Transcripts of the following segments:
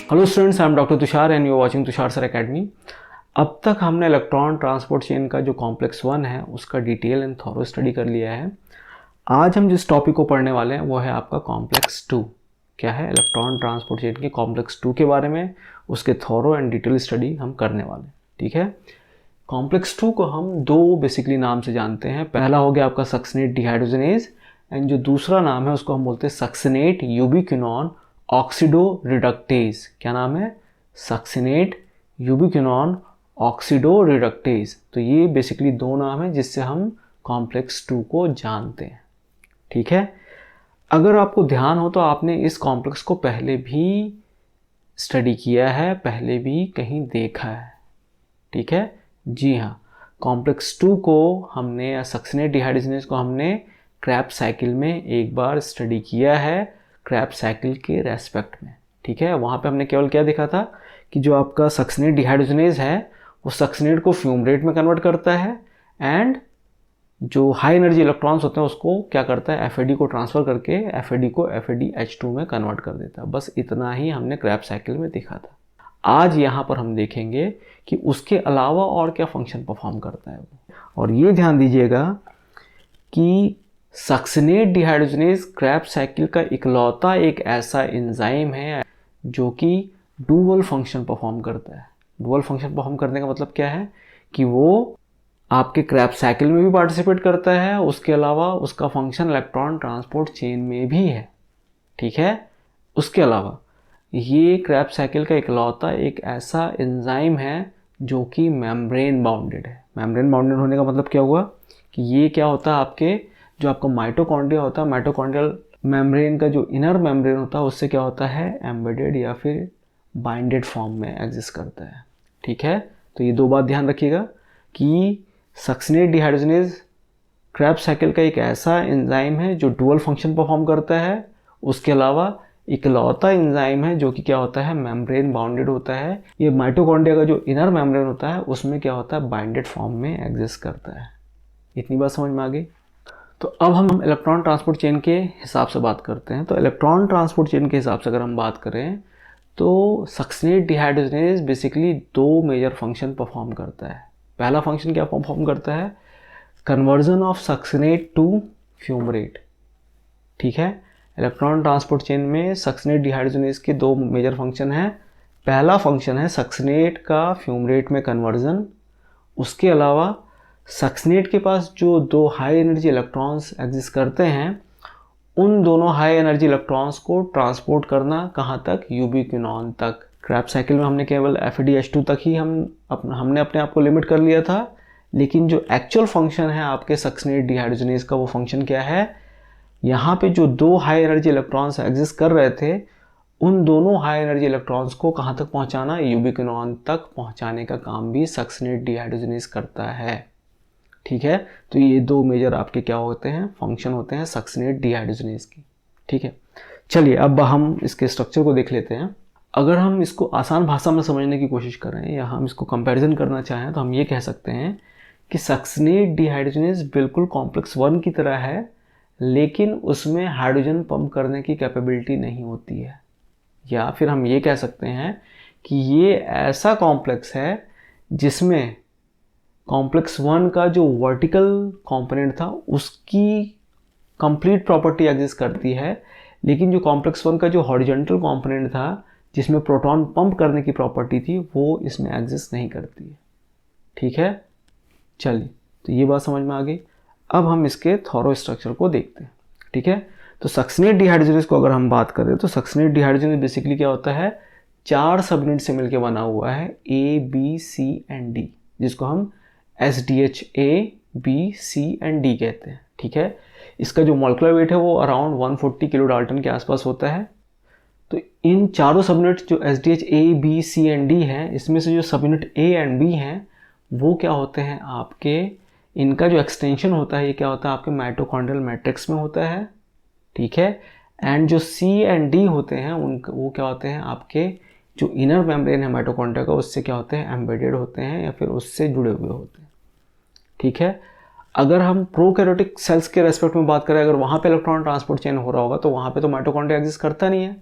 Hello students, I am doctor Tushar and you are watching Tushar sir academy. अब तक हमने electron transport chain का जो कॉम्प्लेक्स 1 है उसका डिटेल एंड थॉरो स्टडी कर लिया है। आज हम जिस टॉपिक को पढ़ने वाले हैं वो है आपका कॉम्प्लेक्स 2। क्या है? इलेक्ट्रॉन ट्रांसपोर्ट चेन के कॉम्प्लेक्स 2 के बारे में उसके थॉरो एंड डिटेल स्टडी हम करने वाले हैं। ठीक है। कॉम्प्लेक्स 2 को हम दो बेसिकली नाम से जानते हैं। पहला हो गया आपका सक्सिनेट डिहाइड्रोजनेज एंड जो दूसरा नाम है उसको हम बोलते हैं सक्सिनेट यूबिक्विनोन ऑक्सीडो रिडक्टेज। क्या नाम है? Succinate यूबिक्विनोन oxido reductase. तो ये बेसिकली दो नाम है जिससे हम कॉम्प्लेक्स 2 को जानते हैं। ठीक है। अगर आपको ध्यान हो तो आपने इस कॉम्प्लेक्स को पहले भी स्टडी किया है, पहले भी कहीं देखा है। ठीक है। जी हाँ, कॉम्प्लेक्स 2 को हमने या सक्सिनेट डिहाइड्रोजनेज को हमने क्रैब साइकिल में एक बार स्टडी किया है, क्रैब साइकिल के रेस्पेक्ट में। ठीक है। वहाँ पे हमने केवल क्या देखा था कि जो आपका सक्सिनेट डिहाइड्रोजनेज है वो सक्सिनेट को फ्यूमरेट में कन्वर्ट करता है एंड जो हाई एनर्जी इलेक्ट्रॉन्स होते हैं उसको क्या करता है, FAD को ट्रांसफ़र करके FAD को FADH2 में कन्वर्ट कर देता है। बस इतना ही हमने क्रैब साइकिल में देखा था। आज यहाँ पर हम देखेंगे कि उसके अलावा और क्या फंक्शन परफॉर्म करता है वो। और ये ध्यान दीजिएगा कि सक्सिनेट डिहाइड्रोजनेज क्रैब साइकिल का इकलौता एक ऐसा एंजाइम है जो कि डुअल फंक्शन परफॉर्म करता है। डुअल फंक्शन परफॉर्म करने का मतलब क्या है कि वो आपके क्रैब साइकिल में भी पार्टिसिपेट करता है, उसके अलावा उसका फंक्शन इलेक्ट्रॉन ट्रांसपोर्ट चेन में भी है। ठीक है। उसके अलावा ये क्रैब साइकिल का इकलौता एक ऐसा एंजाइम है जो कि मेम्ब्रेन बाउंडेड है। मेम्ब्रेन बाउंडेड होने का मतलब क्या हुआ कि ये क्या होता है, आपके जो आपका माइटोकॉन्ड्रिया होता है, माइटोकॉन्ड्रियल मेम्ब्रेन का जो इनर मेम्ब्रेन होता है उससे क्या होता है, एम्बेडेड या फिर बाइंडेड फॉर्म में एग्जिस्ट करता है। ठीक है। तो ये दो बात ध्यान रखिएगा कि सक्सिनेट डिहाइड्रोजनेज क्रैब साइकिल का एक ऐसा एंजाइम है जो डुअल फंक्शन परफॉर्म करता है, उसके अलावा इकलौता एंजाइम है जो कि क्या होता है, मेम्ब्रेन बाउंडेड होता है। ये माइटोकॉन्ड्रिया का जो इनर मेम्ब्रेन होता है उसमें क्या होता है, बाइंडेड फॉर्म में एग्जिस्ट करता है। इतनी बात समझ में आ गई। तो अब हम इलेक्ट्रॉन ट्रांसपोर्ट चेन के हिसाब से बात करते हैं। तो इलेक्ट्रॉन ट्रांसपोर्ट चेन के हिसाब से अगर हम बात करें तो सक्सिनेट डिहाइड्रोजनेज बेसिकली दो मेजर फंक्शन परफॉर्म करता है। पहला फंक्शन क्या परफॉर्म करता है, conversion of succinate to fumarate. ठीक है। इलेक्ट्रॉन ट्रांसपोर्ट चेन में सक्सिनेट डिहाइड्रोजनेज के दो मेजर फंक्शन हैं। पहला फंक्शन है सक्सिनेट का फ्यूमरेट में कन्वर्जन। उसके अलावा सक्सिनेट के पास जो दो हाई एनर्जी इलेक्ट्रॉन्स एग्जिस्ट करते हैं उन दोनों हाई एनर्जी इलेक्ट्रॉन्स को ट्रांसपोर्ट करना कहाँ तक, यूबिक्विनोन तक। क्रैब साइकिल में हमने केवल FADH2 तक ही हमने अपने आप को लिमिट कर लिया था, लेकिन जो एक्चुअल फंक्शन है आपके सक्सिनेट डिहाइड्रोजनेज का वो फंक्शन क्या है, यहाँ पे जो दो हाई एनर्जी इलेक्ट्रॉन्स एग्जिस्ट कर रहे थे उन दोनों हाई एनर्जी इलेक्ट्रॉन्स को कहाँ तक पहुँचाना, यूबिक्विनोन तक पहुँचाने का काम भी सक्सिनेट डिहाइड्रोजनेज करता है। ठीक है। तो ये दो मेजर आपके क्या होते हैं, फंक्शन होते हैं सक्सिनेट डिहाइड्रोजनेज की। ठीक है। चलिए अब हम इसके स्ट्रक्चर को देख लेते हैं। अगर हम इसको आसान भाषा में समझने की कोशिश करें या हम इसको कंपैरिजन करना चाहें तो हम ये कह सकते हैं कि सक्सिनेट डिहाइड्रोजनेज बिल्कुल कॉम्प्लेक्स 1 की तरह है, लेकिन उसमें हाइड्रोजन पंप करने की कैपेबिलिटी नहीं होती है। या फिर हम ये कह सकते हैं कि ये ऐसा कॉम्प्लेक्स है जिसमें कॉम्प्लेक्स 1 का जो वर्टिकल कंपोनेंट था उसकी कंप्लीट प्रॉपर्टी एग्जिस्ट करती है, लेकिन जो कॉम्प्लेक्स 1 का जो हॉरिजॉन्टल कंपोनेंट था जिसमें प्रोटॉन पंप करने की प्रॉपर्टी थी वो इसमें एग्जिस्ट नहीं करती है। ठीक है। चलिए, तो ये बात समझ में आ गई। अब हम इसके थॉरो स्ट्रक्चर को देखते हैं। ठीक है। तो सक्सिनेट डिहाइड्रोजनेज को अगर हम बात करें तो सक्सिनेट डिहाइड्रोजनेज बेसिकली क्या होता है, 4 सब यूनिट से मिलकर बना हुआ है, A, B, C and D, जिसको हम SDH A, B, C and D कहते हैं। ठीक है। इसका जो मॉलिक्यूलर वेट है वो अराउंड 140 किलो डाल्टन के आसपास होता है। तो इन चारों सब यूनिट जो SDH A, B, C and D हैं, इसमें से जो सब यूनिट A and B हैं वो क्या होते हैं आपके, इनका जो एक्सटेंशन होता है ये क्या होता है आपके माइटोकॉन्ड्रियल मैट्रिक्स में होता है। ठीक है। एंड जो C and D होते हैं वो क्या होते हैं आपके जो इनर मेम्ब्रेन है माइटोकॉन्ड्रिया का उससे क्या होते हैं, एम्बेडेड होते हैं या फिर उससे जुड़े हुए होते हैं। ठीक है। अगर हम प्रोकैरियोटिक सेल्स के रेस्पेक्ट में बात करें, अगर वहाँ पे इलेक्ट्रॉन ट्रांसपोर्ट चेन हो रहा होगा तो वहाँ पे तो माइटोकॉन्ड्रिया एग्जिस्ट करता नहीं है।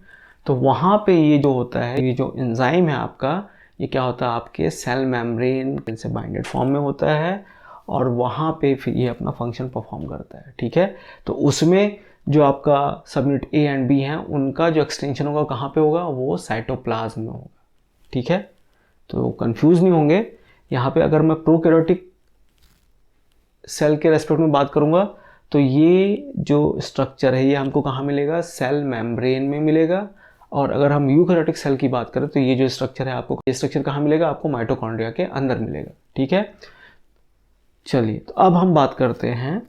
तो वहाँ पे ये जो होता है, ये जो एंजाइम है आपका, ये क्या होता है आपके सेल मेम्ब्रेन से बाइंडेड फॉर्म में होता है और वहाँ पे फिर ये अपना फंक्शन परफॉर्म करता है। ठीक है, तो उसमें जो आपका सबयूनिट ए एंड बी हैं उनका जो एक्सटेंशन होगा कहाँ पे होगा, वो साइटोप्लाज्म में होगा। ठीक है, तो कंफ्यूज नहीं होंगे। यहाँ पे अगर मैं प्रोकैरियोटिक सेल के रेस्पेक्ट में बात करूँगा तो ये जो स्ट्रक्चर है ये हमको कहाँ मिलेगा, सेल मेम्ब्रेन में मिलेगा। और अगर हम यूकैरियोटिक सेल की बात करें तो ये जो स्ट्रक्चर है आपको, ये स्ट्रक्चर कहाँ मिलेगा, आपको माइटोकॉन्ड्रिया के अंदर मिलेगा। ठीक है, चलिए तो अब हम बात करते हैं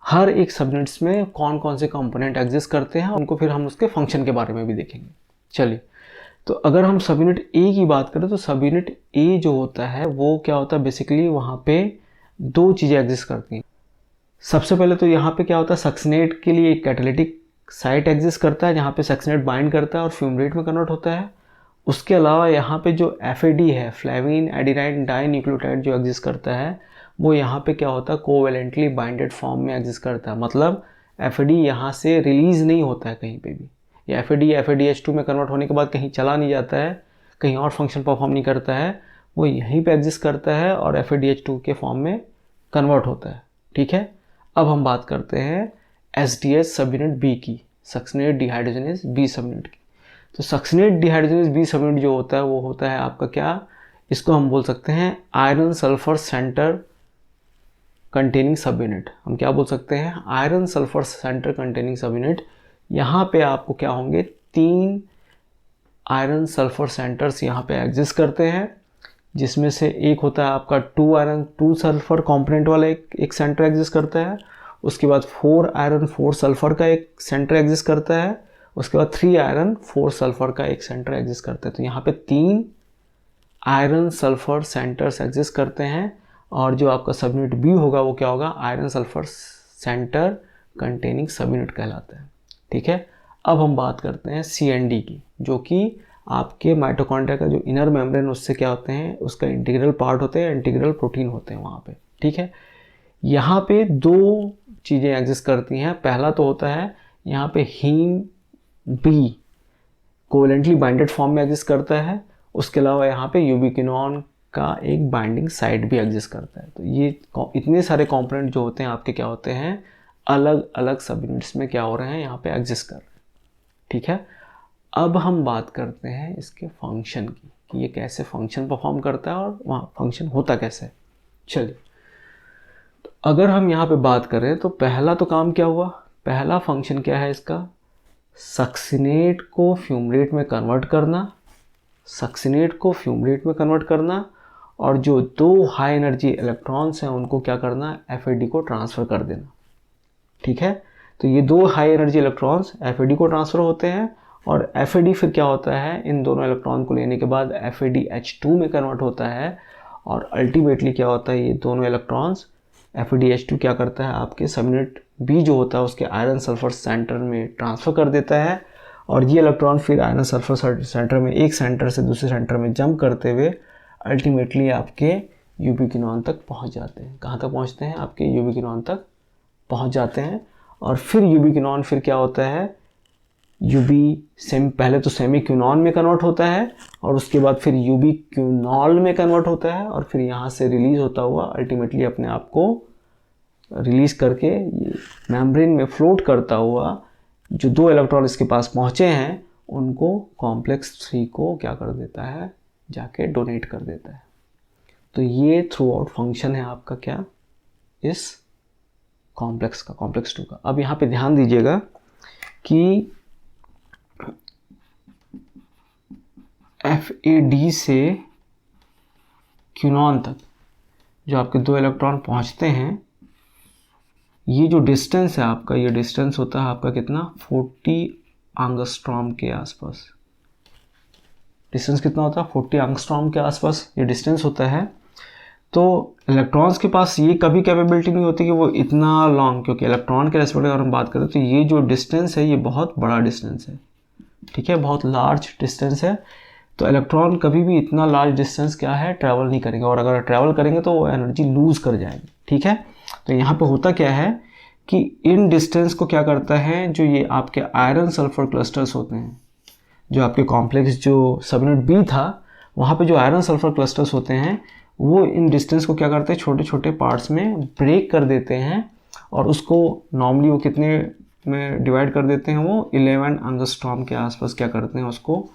हर एक सबयूनिट्स में कौन कौन से कंपोनेंट एग्जिस्ट करते हैं, उनको फिर हम उसके फंक्शन के बारे में भी देखेंगे। चलिए, तो अगर हम सबयूनिट ए की बात करें तो सबयूनिट ए जो होता है वो क्या होता है, बेसिकली वहाँ पे दो चीज़ें एग्जिस्ट करती हैं। सबसे पहले तो यहाँ पे क्या होता है, सक्सिनेट के लिए एक कैटालिटिक साइट एग्जिस्ट करता है जहाँ पे सक्सिनेट बाइंड करता है और फ्यूमरेट में कन्वर्ट होता है। उसके अलावा यहाँ पे जो FAD है, फ्लेविन एडिनाइन डाइन्यूक्लियोटाइड, जो एग्जिस्ट करता है वो यहाँ पे क्या होता है, कोवेलेंटली बाइंडेड फॉर्म में एग्जिस्ट करता है। मतलब FAD यहाँ से रिलीज नहीं होता है कहीं पे भी। ये FAD FADH2 में कन्वर्ट होने के बाद कहीं चला नहीं जाता है, कहीं और फंक्शन परफॉर्म नहीं करता है, वो यहीं पे एग्जिस्ट करता है और FADH2 के फॉर्म में कन्वर्ट होता है। ठीक है, अब हम बात करते हैं SDH सबयूनिट बी की, सक्सिनेट डिहाइड्रोजनेज बी सबयूनिट की। तो सक्सिनेट डिहाइड्रोजनेज बी सबयूनिट जो होता है वो होता है आपका क्या, इसको हम बोल सकते हैं iron sulphur centre containing subunit. हम क्या बोल सकते हैं, iron sulphur centre containing subunit. यहाँ पे आपको क्या होंगे, 3 आयरन सल्फर सेंटर्स यहाँ पे एग्जिस्ट करते हैं, जिसमें से एक होता है आपका 2 आयरन 2 सल्फर कंपोनेंट वाला एक सेंटर एग्जिस्ट करता है। उसके बाद 4 आयरन 4 सल्फर का एक सेंटर एग्जिस्ट करता है। उसके बाद 3 आयरन 4 सल्फर का एक सेंटर एग्जिस्ट करता है। तो यहाँ पे 3 आयरन सल्फर सेंटर्स एग्जिस्ट करते हैं और जो आपका सबयूनिट बी होगा वो क्या होगा, iron sulphur centre containing subunit कहलाता है। ठीक है, अब हम बात करते हैं CND की, जो कि आपके माइटोकॉन्ड्रिया का जो इनर मेम्ब्रेन उससे क्या होते हैं, उसका इंटीग्रल पार्ट होते हैं, इंटीग्रल प्रोटीन होते हैं वहाँ पे। ठीक है, यहाँ पे 2 चीज़ें एग्जिस्ट करती हैं। पहला तो होता है यहाँ पे heme B covalently binded form में एग्जिस्ट करता है। उसके अलावा यहाँ पे यूबिक्विनोन का एक बाइंडिंग साइट भी एग्जिस्ट करता है। तो ये इतने सारे कंपोनेंट जो होते हैं आपके क्या होते हैं, अलग अलग सबयूनिट्स में क्या हो रहे हैं, यहाँ पे एग्जिस्ट कर रहे हैं। ठीक है, अब हम बात करते हैं इसके फंक्शन की कि ये कैसे फंक्शन परफॉर्म करता है और वहाँ फंक्शन होता कैसे है। चलिए, तो अगर हम यहाँ पे बात करें तो पहला तो काम क्या हुआ, पहला फंक्शन क्या है इसका, सक्सिनेट को फ्यूमरेट में कन्वर्ट करना, सक्सिनेट को फ्यूमरेट में कन्वर्ट करना और जो 2 हाई एनर्जी इलेक्ट्रॉन्स हैं उनको क्या करना, FAD को ट्रांसफ़र कर देना। ठीक है, तो ये 2 हाई एनर्जी इलेक्ट्रॉन्स FAD को ट्रांसफ़र होते हैं और FAD फिर क्या होता है, इन दोनों इलेक्ट्रॉन को लेने के बाद FADH2 में कन्वर्ट होता है और अल्टीमेटली क्या होता है, ये दोनों इलेक्ट्रॉन्स FADH2 क्या करता है, आपके सबयूनिट बी जो होता है उसके आयरन सल्फर सेंटर में ट्रांसफ़र कर देता है और ये इलेक्ट्रॉन फिर आयरन सल्फर सेंटर में एक सेंटर से दूसरे सेंटर में जंप करते हुए अल्टीमेटली आपके यूबिक्विनोन तक पहुंच जाते हैं। कहाँ तक पहुंचते हैं, आपके यूबिक्विनोन तक पहुंच जाते हैं। और फिर यूबिक्विनोन फिर क्या होता है, पहले तो सेमीक्विनोन में कन्वर्ट होता है और उसके बाद फिर यूबिक्विनॉल में कन्वर्ट होता है और फिर यहाँ से रिलीज होता हुआ अल्टीमेटली अपने आप को रिलीज करके मेम्ब्रेन में फ्लोट करता हुआ जो 2 इलेक्ट्रॉन इसके पास पहुँचे हैं उनको कॉम्प्लेक्स 3 को क्या कर देता है, जाके डोनेट कर देता है। तो ये थ्रू आउट फंक्शन है आपका क्या, इस कॉम्प्लेक्स का, कॉम्प्लेक्स 2 का। अब यहाँ पे ध्यान दीजिएगा कि FAD से क्यूनॉन तक जो आपके 2 इलेक्ट्रॉन पहुँचते हैं, ये जो डिस्टेंस है आपका, ये डिस्टेंस होता है आपका कितना, 40 एंगस्ट्रॉम के आसपास। डिस्टेंस कितना होता है, 40 एंगस्ट्रॉम के आसपास ये डिस्टेंस होता है। तो इलेक्ट्रॉन्स के पास ये कभी कैपेबिलिटी नहीं होती कि वो इतना लॉन्ग, क्योंकि इलेक्ट्रॉन के रेस्पेक्ट अगर हम बात करें तो ये जो डिस्टेंस है ये बहुत बड़ा डिस्टेंस है। ठीक है, बहुत लार्ज डिस्टेंस है। तो इलेक्ट्रॉन कभी भी इतना लार्ज डिस्टेंस क्या है, ट्रैवल नहीं करेंगे और अगर ट्रैवल करेंगे तो वो एनर्जी लूज़ कर जाएंगे। ठीक है, तो यहाँ पे होता क्या है कि इन डिस्टेंस को क्या करता है, जो ये आपके आयरन सल्फर क्लस्टर्स होते हैं, जो आपके कॉम्प्लेक्स जो सब यूनिट बी था, वहाँ पे जो आयरन सल्फर क्लस्टर्स होते हैं वो इन डिस्टेंस को क्या करते हैं, छोटे छोटे पार्ट्स में ब्रेक कर देते हैं और उसको नॉर्मली वो कितने में डिवाइड कर देते हैं, वो 11 एंगस्ट्रॉम के आसपास क्या करते हैं, उसको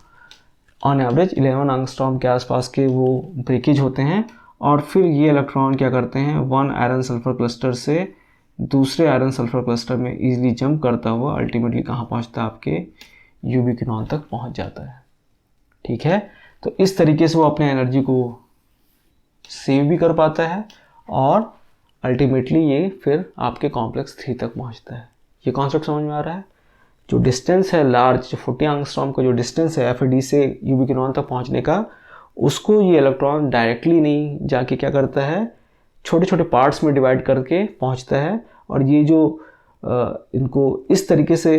ऑन एवरेज 11 एंगस्ट्रॉम के आसपास के वो ब्रेकेज होते हैं। और फिर ये इलेक्ट्रॉन क्या करते हैं, वन आयरन सल्फर क्लस्टर से दूसरे आयरन सल्फर क्लस्टर में इजीली जंप करता हुआ अल्टीमेटली कहाँ पहुँचता है, आपके यूबिक्विनॉन तक पहुँच जाता है। ठीक है, तो इस तरीके से वो अपने एनर्जी को सेव भी कर पाता है और अल्टीमेटली ये फिर आपके कॉम्प्लेक्स 3 तक पहुँचता है। ये कॉन्सेप्ट समझ में आ रहा है? जो डिस्टेंस है लार्ज, जो 40 एंगस्ट्रॉम का जो डिस्टेंस है FAD से यूबिक्विनॉन तक पहुंचने का, उसको ये इलेक्ट्रॉन डायरेक्टली नहीं जाके क्या करता है, छोटे छोटे पार्ट्स में डिवाइड करके पहुंचता है। और ये जो इनको इस तरीके से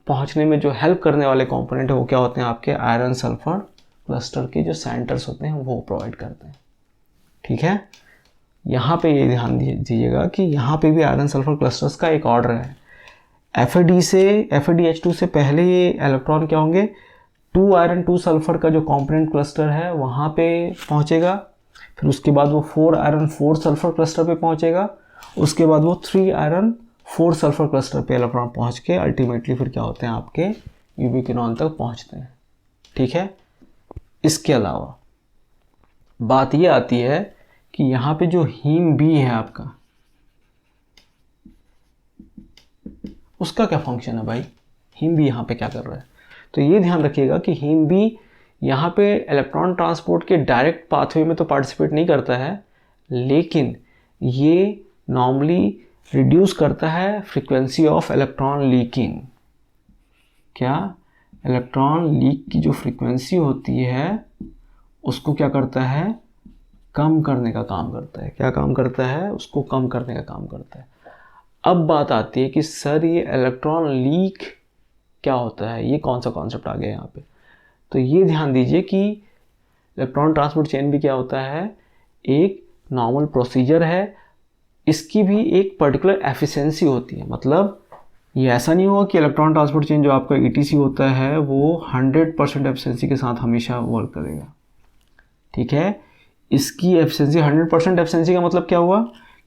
पहुंचने में जो हेल्प करने वाले कंपोनेंट है वो क्या होते हैं, आपके आयरन सल्फर क्लस्टर के जो सेंटर्स होते हैं वो प्रोवाइड करते हैं। ठीक है, यहाँ पे ये ध्यान दीजिएगा कि यहाँ पे भी आयरन सल्फर क्लस्टर्स का एक ऑर्डर है। FADH2 से पहले ये इलेक्ट्रॉन क्या होंगे, 2 आयरन 2 सल्फर का जो कंपोनेंट क्लस्टर है वहाँ पे पहुँचेगा, फिर उसके बाद वो 4 आयरन 4 सल्फर क्लस्टर पे पहुँचेगा, उसके बाद वो 3 आयरन 4 सल्फर क्लस्टर पे इलेक्ट्रॉन पहुँच के अल्टीमेटली फिर क्या होते हैं, आपके यूबिक्विनॉन तक पहुँचते हैं। ठीक है, इसके अलावा बात ये आती है कि यहाँ पे जो हीम बी है आपका, उसका क्या फंक्शन है भाई, हीम बी यहाँ पे क्या कर रहा है। तो ये ध्यान रखिएगा कि हीम बी यहाँ पे इलेक्ट्रॉन ट्रांसपोर्ट के डायरेक्ट पाथवे में तो पार्टिसिपेट नहीं करता है, लेकिन ये नॉर्मली रिड्यूस करता है फ्रीक्वेंसी ऑफ इलेक्ट्रॉन लीकिंग। क्या, इलेक्ट्रॉन लीक की जो फ्रीक्वेंसी होती है उसको क्या करता है, कम करने का काम करता है। क्या काम करता है, उसको कम करने का काम करता है। अब बात आती है कि सर ये इलेक्ट्रॉन लीक क्या होता है, ये कौन सा कॉन्सेप्ट आ गया यहाँ पे। तो ये ध्यान दीजिए कि इलेक्ट्रॉन ट्रांसपोर्ट चेन भी क्या होता है, एक नॉर्मल प्रोसीजर है, इसकी भी एक पर्टिकुलर एफिशिएंसी होती है। मतलब ये ऐसा नहीं होगा कि इलेक्ट्रॉन ट्रांसपोर्ट चेन जो आपका ETC होता है वो 100% एफिशिएंसी के साथ हमेशा वर्क करेगा। ठीक है, इसकी एफिशिएंसी 100% एफिशिएंसी का मतलब क्या हुआ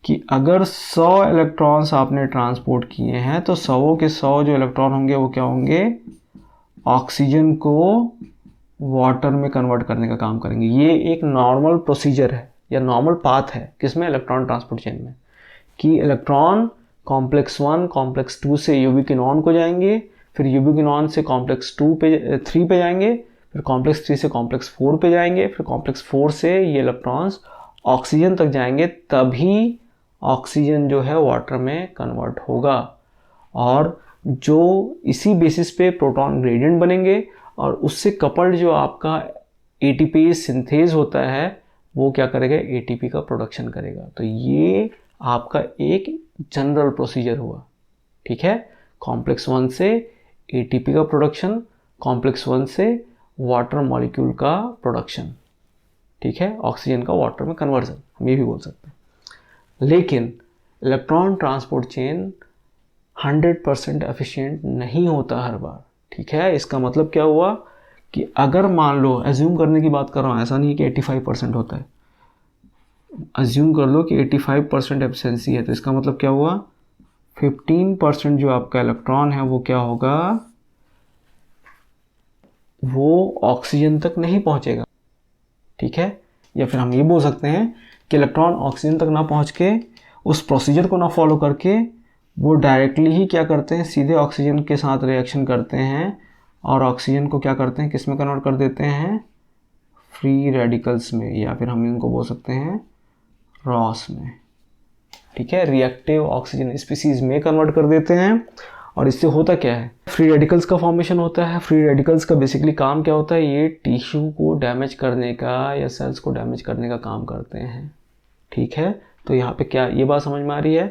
कि अगर 100 इलेक्ट्रॉन्स आपने ट्रांसपोर्ट किए हैं तो 100 के 100 जो इलेक्ट्रॉन होंगे वो क्या होंगे, ऑक्सीजन को वाटर में कन्वर्ट करने का काम करेंगे। ये एक नॉर्मल प्रोसीजर है या नॉर्मल पाथ है किसमें, इलेक्ट्रॉन ट्रांसपोर्ट चेन में, कि इलेक्ट्रॉन कॉम्प्लेक्स 1 कॉम्प्लेक्स 2 से यूबिक्विनॉन को जाएंगे, फिर यूबिक्विनॉन से कॉम्प्लेक्स 3 पे जाएंगे, फिर कॉम्प्लेक्स 3 से कॉम्प्लेक्स 4 पे जाएंगे, फिर कॉम्प्लेक्स 4 से ये इलेक्ट्रॉन्स ऑक्सीजन तक जाएंगे, तभी ऑक्सीजन जो है वाटर में कन्वर्ट होगा। और जो इसी बेसिस पे प्रोटॉन ग्रेडियंट बनेंगे और उससे कपल्ड जो आपका ATP सिंथेज होता है वो क्या करेगा, ATP का प्रोडक्शन करेगा। तो ये आपका एक जनरल प्रोसीजर हुआ। ठीक है, कॉम्प्लेक्स 1 से ATP का प्रोडक्शन, कॉम्प्लेक्स 1 से वाटर मॉलिक्यूल का प्रोडक्शन। ठीक है, ऑक्सीजन का वाटर में कन्वर्जन हम ये भी बोल सकते हैं। लेकिन इलेक्ट्रॉन ट्रांसपोर्ट चेन 100% एफिशिएंट नहीं होता हर बार। ठीक है, इसका मतलब क्या हुआ कि अगर मान लो, एज्यूम करने की बात कर रहा हूँ, ऐसा नहीं कि 85% होता है, एज्यूम कर लो कि 85% एफिशिएंसी है, तो इसका मतलब क्या हुआ, 15% जो आपका इलेक्ट्रॉन है वो क्या होगा, वो ऑक्सीजन तक नहीं पहुंचेगा। ठीक है, या फिर हम ये बोल सकते हैं कि इलेक्ट्रॉन ऑक्सीजन तक ना पहुंच के, उस प्रोसीजर को ना फॉलो करके, वो डायरेक्टली ही क्या करते हैं, सीधे ऑक्सीजन के साथ रिएक्शन करते हैं और ऑक्सीजन को क्या करते हैं, किस में कन्वर्ट कर देते हैं, फ्री रेडिकल्स में, या फिर हम इनको बोल सकते हैं रॉस में। ठीक है, रिएक्टिव ऑक्सीजन स्पीसीज में कन्वर्ट कर देते हैं। और इससे होता क्या है, फ्री रेडिकल्स का फॉर्मेशन होता है। फ्री रेडिकल्स का बेसिकली काम क्या होता है, ये टिश्यू को डैमेज करने का या सेल्स को डैमेज करने का काम करते हैं। ठीक है, तो यहाँ पे क्या ये बात समझ में आ रही है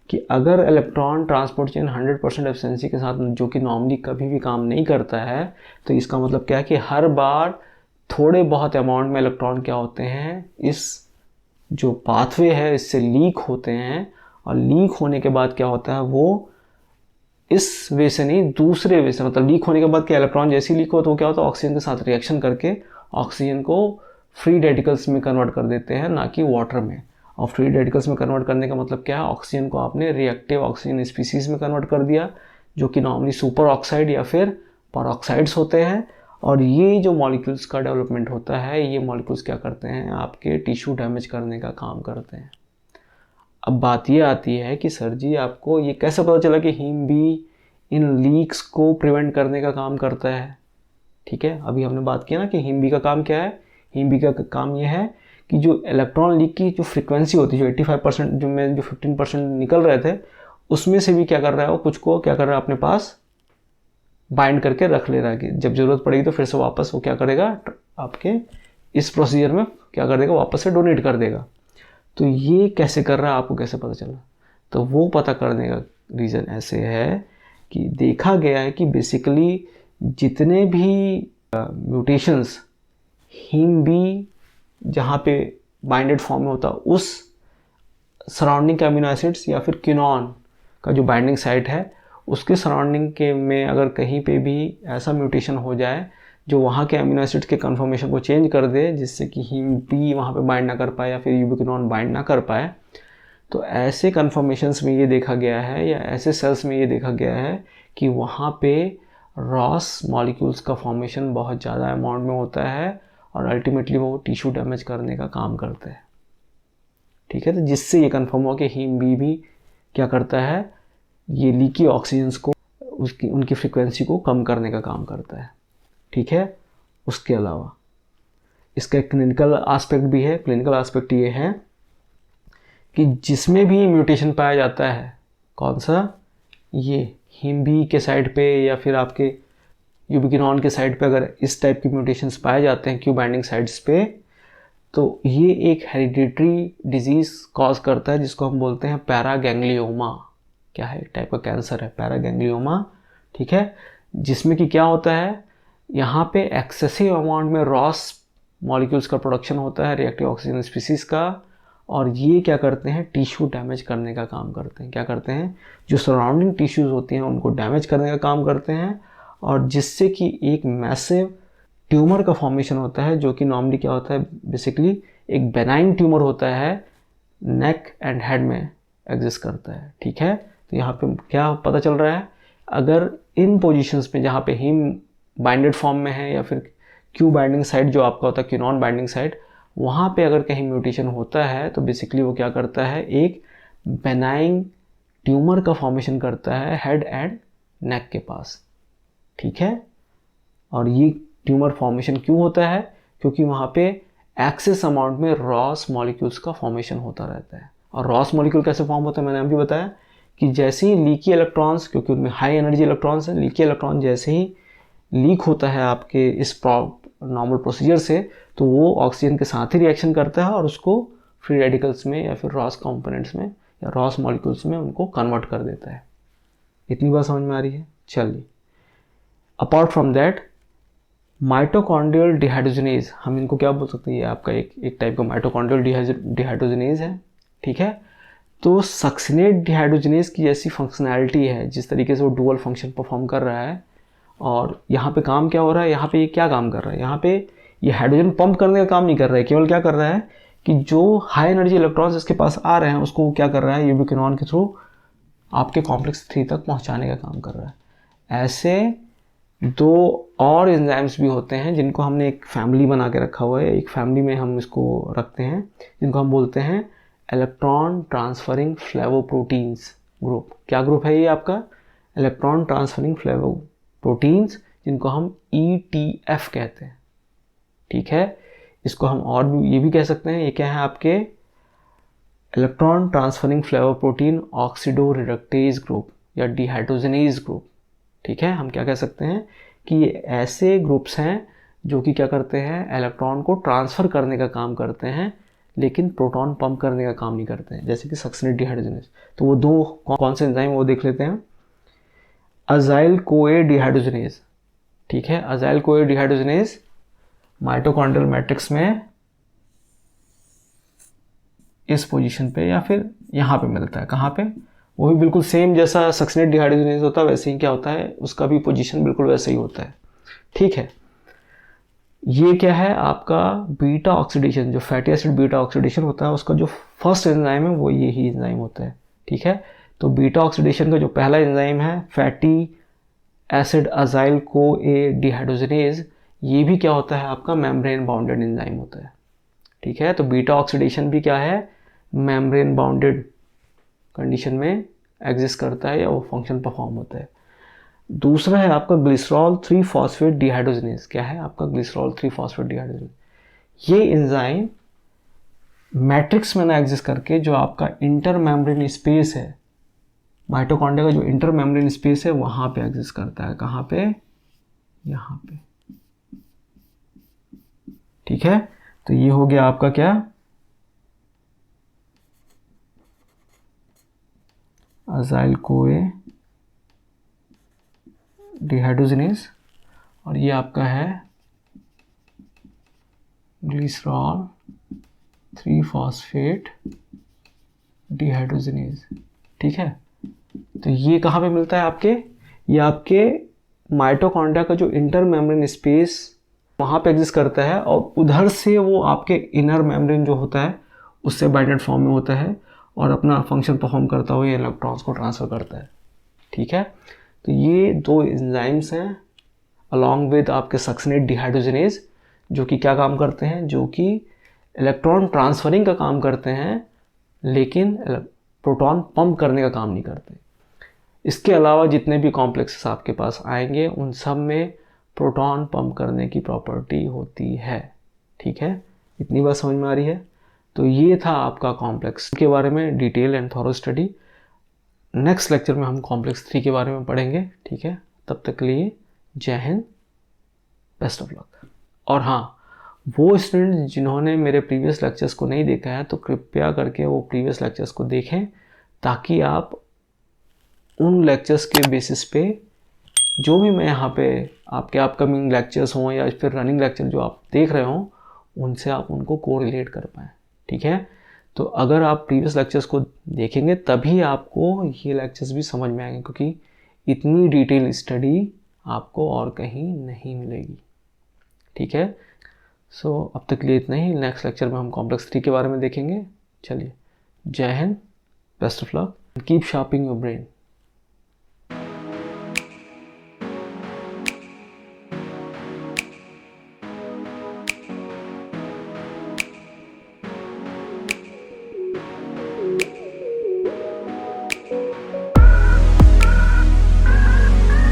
कि अगर इलेक्ट्रॉन ट्रांसपोर्ट चेन 100% एफिशिएंसी के साथ, जो कि नॉर्मली कभी भी काम नहीं करता है, तो इसका मतलब क्या है कि हर बार थोड़े बहुत अमाउंट में इलेक्ट्रॉन क्या होते हैं, इस जो पाथवे है इससे लीक होते हैं। और लीक होने के बाद क्या होता है, वो इस वे से नहीं, दूसरे वे से, मतलब लीक होने के बाद क्या इलेक्ट्रॉन जैसे ही लीक हो तो क्या होता है, ऑक्सीजन के साथ रिएक्शन करके ऑक्सीजन को फ्री रेडिकल्स में कन्वर्ट कर देते हैं, ना कि वाटर में। और फ्री रेडिकल्स में कन्वर्ट करने का मतलब क्या है, ऑक्सीजन को आपने रिएक्टिव ऑक्सीजन स्पीसीज में कन्वर्ट कर दिया, जो कि नॉर्मली सुपर ऑक्साइड या फिर परऑक्साइड्स होते हैं। और ये जो मॉलिक्यूल्स का डेवलपमेंट होता है, ये मॉलिक्यूल्स क्या करते हैं, आपके टिश्यू डैमेज करने का काम करते हैं। अब बात ये आती है कि सर जी आपको ये कैसे पता चला कि हीम भी इन लीक्स को प्रिवेंट करने का काम करता है। ठीक है, अभी हमने बात किया ना कि हीम बी का काम क्या है। हीम बी का काम ये है कि जो इलेक्ट्रॉन लीक की जो फ्रीक्वेंसी होती है, जो 85% जो में जो 15% निकल रहे थे, उसमें से भी क्या कर रहा है वो, कुछ को क्या कर रहा है अपने पास बाइंड करके रख ले रहा है कि जब जरूरत पड़ेगी तो फिर से वापस वो क्या करेगा, आपके इस प्रोसीजर में क्या कर देगा, वापस से डोनेट कर देगा। तो ये कैसे कर रहा है, आपको कैसे पता चला? तो वो पता करने का रीज़न ऐसे है कि देखा गया है कि बेसिकली जितने भी म्यूटेशंस हीम बी जहाँ पे बाइंडेड फॉर्म में होता है, उस सराउंडिंग के अमीनो एसिड्स या फिर क्विनॉन का जो बाइंडिंग साइट है, उसके सराउंडिंग के में अगर कहीं पे भी ऐसा म्यूटेशन हो जाए जो वहाँ के अमीनो एसिड्स के कन्फर्मेशन को चेंज कर दे, जिससे कि हीम बी वहाँ पे बाइंड ना कर पाए या फिर यूबिक्विनॉन बाइंड ना कर पाए, तो ऐसे कन्फर्मेशंस में ये देखा गया है या ऐसे सेल्स में ये देखा गया है कि वहाँ पे रॉस मॉलिक्यूल्स का फॉर्मेशन बहुत ज़्यादा अमाउंट में होता है और अल्टीमेटली वो टिश्यू डैमेज करने का काम करते हैं। ठीक है, तो जिससे ये कन्फर्म हुआ कि हीम बी भी क्या करता है, ये लीकी ऑक्सीजन्स को उनकी फ्रीक्वेंसी को कम करने का काम करता है। ठीक है, उसके अलावा इसका एक क्लिनिकल एस्पेक्ट भी है। क्लिनिकल एस्पेक्ट ये है कि जिसमें भी म्यूटेशन पाया जाता है, कौन सा, ये हीम बी के साइड पे या फिर आपके यूबिक्विनॉन के साइड पे अगर इस टाइप की म्यूटेशंस पाए जाते हैं क्यू बाइंडिंग साइड्स पे, तो ये एक हेरिडिटरी डिजीज़ कॉज करता है जिसको हम बोलते हैं पैरागैंग्लियोमा। क्या है, एक टाइप का कैंसर है पैरागैंग्लियोमा। ठीक है, जिसमें कि क्या होता है, यहाँ पे एक्सेसिव अमाउंट में रॉस मॉलिक्यूल्स का प्रोडक्शन होता है, रिएक्टिव ऑक्सीजन स्पीसीज का, और ये क्या करते हैं, टिश्यू डैमेज करने का काम करते हैं। क्या करते हैं, जो सराउंडिंग टिश्यूज़ होती हैं उनको डैमेज करने का काम करते हैं, और जिससे कि एक मैसिव ट्यूमर का फॉर्मेशन होता है, जो कि नॉर्मली क्या होता है, बेसिकली एक बेनाइन ट्यूमर होता है, नेक एंड हेड में एग्जिस्ट करता है। ठीक है, तो यहाँ पे क्या पता चल रहा है, अगर इन पोजीशंस में जहाँ पे हीम बाइंडेड फॉर्म में है या फिर क्यू बाइंडिंग साइट जो आपका होता है क्विनॉन बाइंडिंग साइट, वहाँ पे अगर कहीं म्यूटेशन होता है तो बेसिकली वो क्या करता है, एक बेनाइन ट्यूमर का फॉर्मेशन करता है हेड एंड नेक के पास। ठीक है, और ये ट्यूमर फॉर्मेशन क्यों होता है, क्योंकि वहाँ पे एक्सेस अमाउंट में रॉस मॉलिक्यूल्स का फॉर्मेशन होता रहता है। और रॉस मॉलिक्यूल कैसे फॉर्म होता है, मैंने अभी बताया कि जैसे ही लीकी इलेक्ट्रॉन्स, क्योंकि उनमें हाई एनर्जी इलेक्ट्रॉन्स हैं, लीकी इलेक्ट्रॉन जैसे ही लीक होता है आपके इस नॉर्मल प्रोसीजर से, तो वो ऑक्सीजन के साथ ही रिएक्शन करता है और उसको फ्री रेडिकल्स में या फिर रॉस कंपोनेंट्स में या रॉस मॉलिक्यूल्स में उनको कन्वर्ट कर देता है। इतनी बात समझ में आ रही है? चलिए, apart from that mitochondrial dehydrogenase, हम इनको क्या बोल सकते हैं, ये आपका एक टाइप का माइटोकॉन्ड्रियल डिहाइड्रोजनेज है। ठीक है, तो सक्सिनेट डिहाइड्रोजनेज की जैसी फंक्शनैलिटी है, जिस तरीके से वो डुअल फंक्शन परफॉर्म कर रहा है। और यहाँ पे काम क्या हो रहा है, यहाँ पे ये क्या काम कर रहा है, यहाँ पे ये हाइड्रोजन पंप करने का काम नहीं कर रहा है, केवल क्या कर रहा है कि जो हाई एनर्जी इलेक्ट्रॉन्स इसके पास आ रहे हैं उसको क्या कर रहा है, यूबिक्विनॉन के थ्रू आपके कॉम्प्लेक्स 3 तक पहुँचाने का काम कर रहा है। ऐसे 2 और एंजाइम्स भी होते हैं जिनको हमने एक फैमिली बना के रखा हुआ है, एक फैमिली में हम इसको रखते हैं, जिनको हम बोलते हैं इलेक्ट्रॉन ट्रांसफरिंग फ्लेवोप्रोटीन्स ग्रुप। क्या ग्रुप है ये आपका, इलेक्ट्रॉन ट्रांसफरिंग फ्लेवोप्रोटीन्स, जिनको हम ETF कहते हैं। ठीक है, इसको हम और भी ये भी कह सकते हैं, ये क्या है आपके electron transferring flavoprotein oxido reductase group या डिहाइड्रोजनेज ग्रुप। ठीक है, हम क्या कह सकते हैं कि ये ऐसे ग्रुप्स हैं जो कि क्या करते हैं, इलेक्ट्रॉन को ट्रांसफ़र करने का काम करते हैं, लेकिन प्रोटॉन पंप करने का काम नहीं करते हैं, जैसे कि सक्सिनेट डिहाइड्रोजनेज। तो वो 2 कौन से एंजाइम वो देख लेते हैं। अजाइल कोए डिहाइड्रोजनेज। ठीक है, अजाइल कोए डिहाइड्रोजनेज माइटोकॉन्ड्रियल मैट्रिक्स में इस पोजीशन पे या फिर यहाँ पे मिलता है, कहाँ पे, वो भी बिल्कुल सेम जैसा सक्सिनेट डिहाइड्रोजनेज होता है वैसे ही क्या होता है, उसका भी पोजीशन बिल्कुल वैसे ही होता है। ठीक है, ये क्या है आपका बीटा ऑक्सीडेशन, जो फैटी एसिड बीटा ऑक्सीडेशन होता है उसका जो फर्स्ट एंजाइम है वो यही एंजाइम होता है। ठीक है, तो बीटा ऑक्सीडेशन का जो पहला एंजाइम है फैटी एसिड अजाइल को ए डिहाइड्रोजनेज, ये भी क्या होता है आपका मेम्ब्रेन बाउंडेड एंजाइम होता है। ठीक है, तो बीटा ऑक्सीडेशन भी क्या है, मेम्ब्रेन बाउंडेड कंडीशन में एग्जिस्ट करता है या वो फंक्शन परफॉर्म होता है। दूसरा है आपका ग्लिसरॉल 3 फॉस्फेट डिहाइड्रोजनेज। क्या है आपका ग्लिसरॉल 3 फॉस्फेट डिहाइड्रोजनेज, ये एंजाइम मैट्रिक्स में ना एग्जिस्ट करके जो आपका इंटर मेम्ब्रेन स्पेस है, माइटोकॉन्ड्रिया का जो इंटर मेम्ब्रेन स्पेस है वहां पे एग्जिस्ट करता है। कहां पे, यहां पे। ठीक है, तो ये हो गया आपका क्या, अजाइल कोए डिहाइड्रोजनेज, और ये आपका है ग्लिसरॉल 3 फॉस्फेट डिहाइड्रोजनेज। ठीक है, तो ये कहाँ पे मिलता है आपके, ये आपके माइटोकॉन्ड्रिया का जो इंटर मेम्ब्रेन स्पेस वहाँ पे एग्जिस्ट करता है, और उधर से वो आपके इनर मेम्ब्रेन जो होता है उससे बाइंडेड फॉर्म में होता है और अपना फंक्शन परफॉर्म करता हुआ इलेक्ट्रॉन्स को ट्रांसफ़र करता है। ठीक है, तो ये 2 एंजाइम्स हैं अलॉन्ग विद आपके सक्सिनेट डिहाइड्रोजनेज, जो कि क्या काम करते हैं, जो कि इलेक्ट्रॉन ट्रांसफरिंग का काम करते हैं लेकिन प्रोटॉन पंप करने का काम नहीं करते। इसके अलावा जितने भी कॉम्प्लेक्सेस आपके पास आएंगे उन सब में प्रोटॉन पंप करने की प्रॉपर्टी होती है। ठीक है, इतनी बात समझ में आ रही है। तो ये था आपका कॉम्प्लेक्स के बारे में detail and thorough study. Next lecture में हम कॉम्प्लेक्स 3 के बारे में पढ़ेंगे। ठीक है, तब तक के लिए जय हिंद, बेस्ट ऑफ लक। और हाँ, वो स्टूडेंट जिन्होंने मेरे प्रीवियस लेक्चर्स को नहीं देखा है तो कृपया करके वो प्रीवियस लेक्चर्स को देखें, ताकि आप उन लेक्चर्स के बेसिस पे जो भी मैं यहाँ पे आपके अपकमिंग लेक्चर्स हों या फिर रनिंग लेक्चर जो आप देख रहे हों उनसे आप उनको कोरिलेट कर पाएँ। ठीक है, तो अगर आप प्रीवियस लेक्चर्स को देखेंगे तभी आपको ये लेक्चर्स भी समझ में आएंगे, क्योंकि इतनी डिटेल स्टडी आपको और कहीं नहीं मिलेगी। ठीक है, सो अब तक के लिए इतना ही। नेक्स्ट लेक्चर में हम कॉम्प्लेक्स 3 के बारे में देखेंगे। चलिए, जय Hind, best of luck, keep sharping your brain.